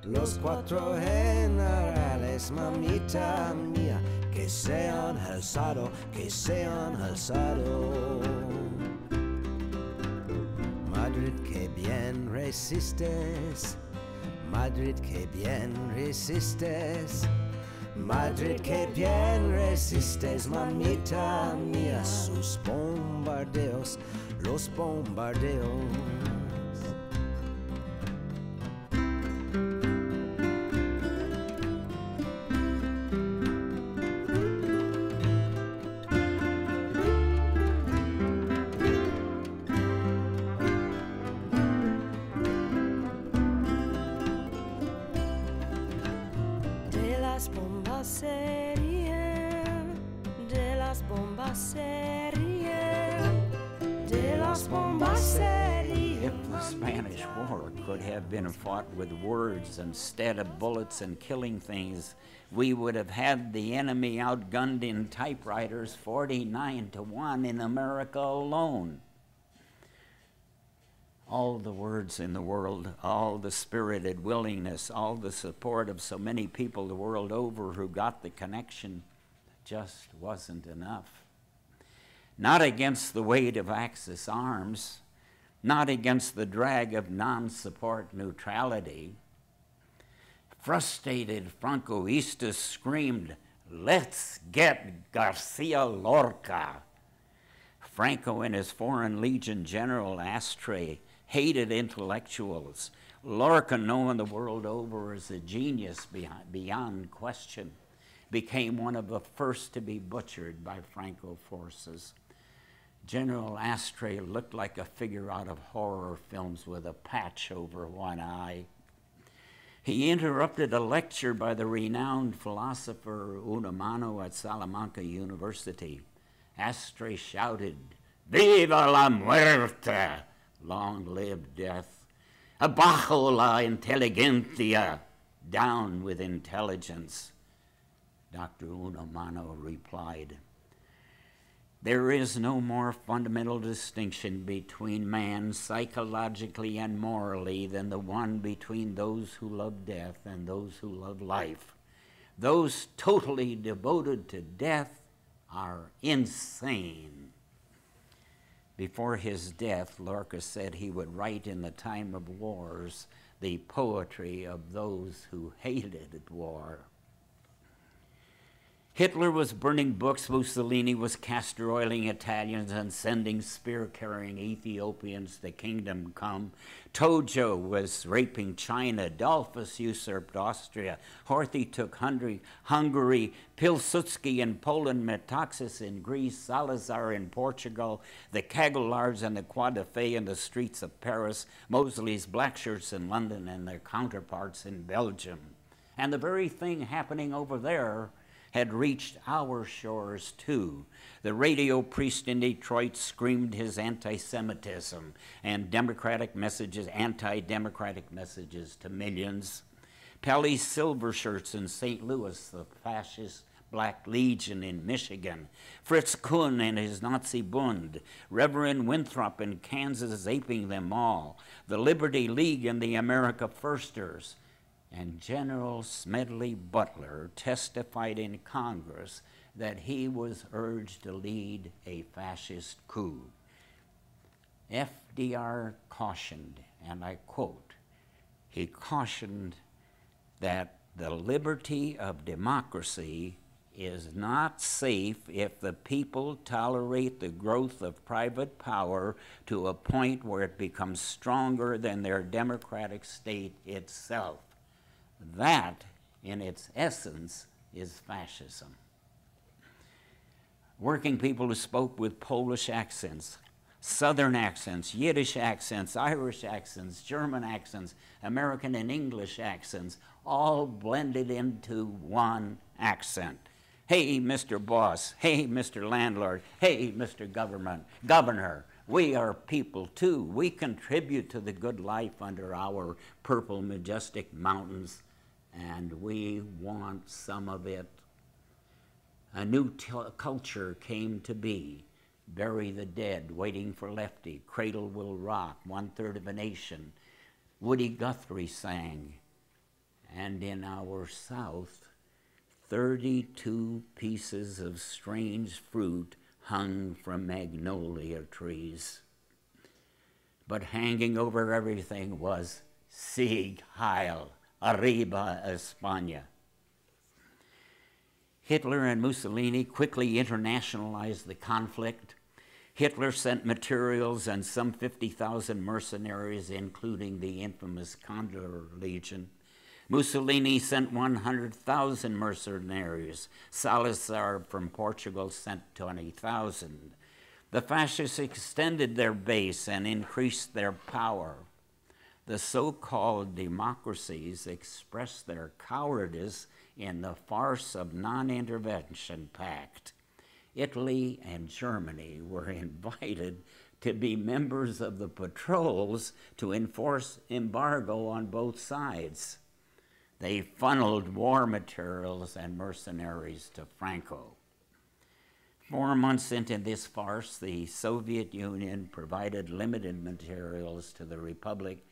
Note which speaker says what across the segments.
Speaker 1: Los cuatro generales, mamita mía, que sean alzado, que sean alzado. Madrid, que bien resistes, Madrid, que bien resistes, Madrid, que bien resistes, mamita mía, sus bombardeos, los bombardeos.
Speaker 2: If the Spanish War could have been fought with words instead of bullets and killing things, we would have had the enemy outgunned in typewriters 49-1 in America alone. All the words in the world, all the spirited willingness, all the support of so many people the world over who got the connection just wasn't enough. Not against the weight of Axis arms, not against the drag of non-support neutrality. Frustrated Francoistas screamed, "Let's get Garcia Lorca." Franco and his Foreign Legion General Astre hated intellectuals. Lorca, known the world over as a genius beyond question, became one of the first to be butchered by Franco forces. General Astre looked like a figure out of horror films with a patch over one eye. He interrupted a lecture by the renowned philosopher Unamano at Salamanca University. Astre shouted, "Viva la muerte!" Long live death. Abajo la inteligencia! Down with intelligence. Dr. Unamano replied, "There is no more fundamental distinction between man psychologically and morally than the one between those who love death and those who love life. Those totally devoted to death are insane." Before his death, Lorca said he would write in the time of wars the poetry of those who hated war. Hitler was burning books, Mussolini was castor oiling Italians and sending spear-carrying Ethiopians to kingdom come. Tojo was raping China, Dolphus usurped Austria, Horthy took Hungary, Pilsudski in Poland, Metaxas in Greece, Salazar in Portugal, the Cagolards and the Croix de Fay in the streets of Paris, Mosley's blackshirts in London and their counterparts in Belgium. And the very thing happening over there had reached our shores too. The radio priest in Detroit screamed his anti-Semitism and anti-democratic messages to millions. Pelly's silver shirts in St. Louis, the fascist Black Legion in Michigan, Fritz Kuhn and his Nazi Bund, Reverend Winthrop in Kansas aping them all, the Liberty League and the America Firsters, and General Smedley Butler testified in Congress that he was urged to lead a fascist coup. FDR cautioned, and I quote, he cautioned that the liberty of democracy is not safe if the people tolerate the growth of private power to a point where it becomes stronger than their democratic state itself. That, in its essence, is fascism. Working people who spoke with Polish accents, Southern accents, Yiddish accents, Irish accents, German accents, American and English accents, all blended into one accent. Hey, Mr. Boss. Hey, Mr. Landlord. Hey, Mr. Governor. We are people too. We contribute to the good life under our purple majestic mountains, and we want some of it. A new culture came to be. Bury the dead, waiting for Lefty, Cradle Will Rock, 1/3 of a Nation. Woody Guthrie sang, and in our south, 32 pieces of strange fruit hung from magnolia trees. But hanging over everything was Sieg Heil, Arriba España. Hitler and Mussolini quickly internationalized the conflict. Hitler sent materials and some 50,000 mercenaries, including the infamous Condor Legion. Mussolini sent 100,000 mercenaries. Salazar from Portugal sent 20,000. The fascists extended their base and increased their power. The so-called democracies expressed their cowardice in the farce of non-intervention pact. Italy and Germany were invited to be members of the patrols to enforce embargo on both sides. They funneled war materials and mercenaries to Franco. 4 months into this farce, the Soviet Union provided limited materials to the Republic.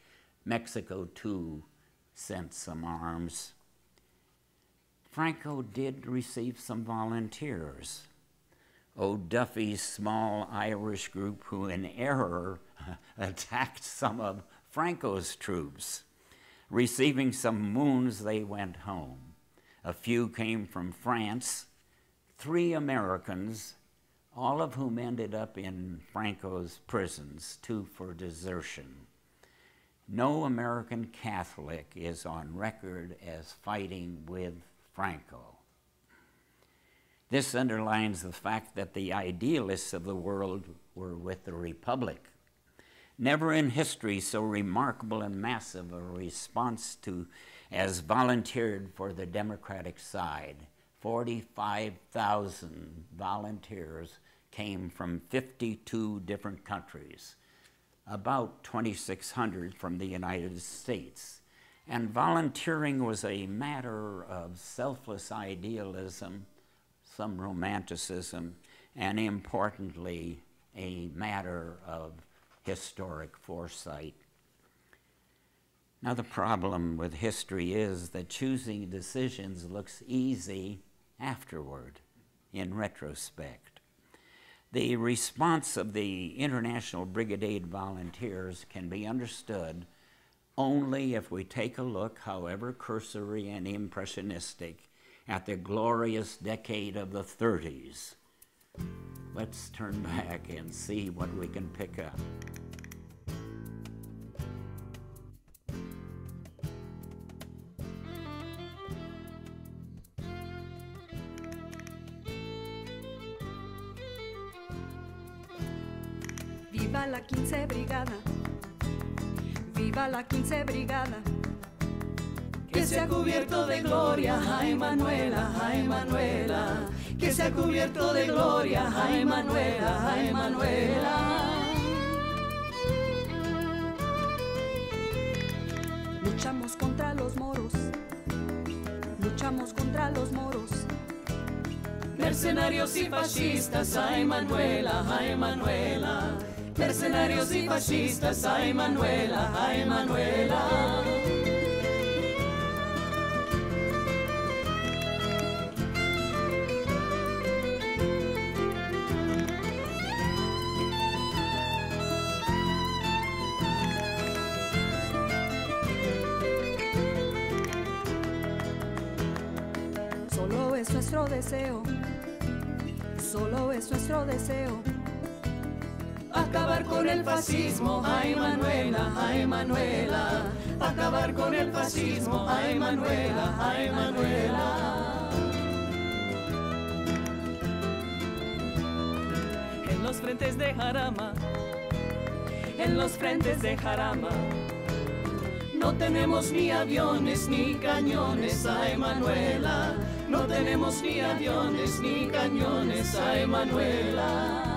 Speaker 2: Mexico, too, sent some arms. Franco did receive some volunteers. O'Duffy's small Irish group, who in error attacked some of Franco's troops. Receiving some wounds, they went home. A few came from France, 3 Americans, all of whom ended up in Franco's prisons, 2 for desertion. No American Catholic is on record as fighting with Franco. This underlines the fact that the idealists of the world were with the Republic. Never in history so remarkable and massive a response to as volunteered for the Democratic side. 45,000 volunteers came from 52 different countries, about 2,600 from the United States. And volunteering was a matter of selfless idealism, some romanticism, and importantly, a matter of historic foresight. Now, the problem with history is that choosing decisions looks easy afterward, in retrospect. The response of the International Brigade volunteers can be understood only if we take a look, however cursory and impressionistic, at the glorious decade of the 30s. Let's turn back and see what we can pick up.
Speaker 3: Viva la 15 Brigada, viva la 15 Brigada, que se ha cubierto de gloria, ay Manuela, ay Manuela, que se ha cubierto de gloria, ay Manuela, ay Manuela. Luchamos contra los moros, luchamos contra los moros, mercenarios y fascistas, ay Manuela, ay Manuela. Mercenarios y fascistas, ay Manuela, ay Manuela. Solo es nuestro deseo, solo es nuestro deseo. Acabar con el fascismo, ay Manuela, ay Manuela. Acabar con el fascismo, ay Manuela, ay Manuela. En los frentes de Jarama, en los frentes de Jarama, no tenemos ni aviones ni cañones, ay Manuela. No tenemos ni aviones ni cañones, ay Manuela.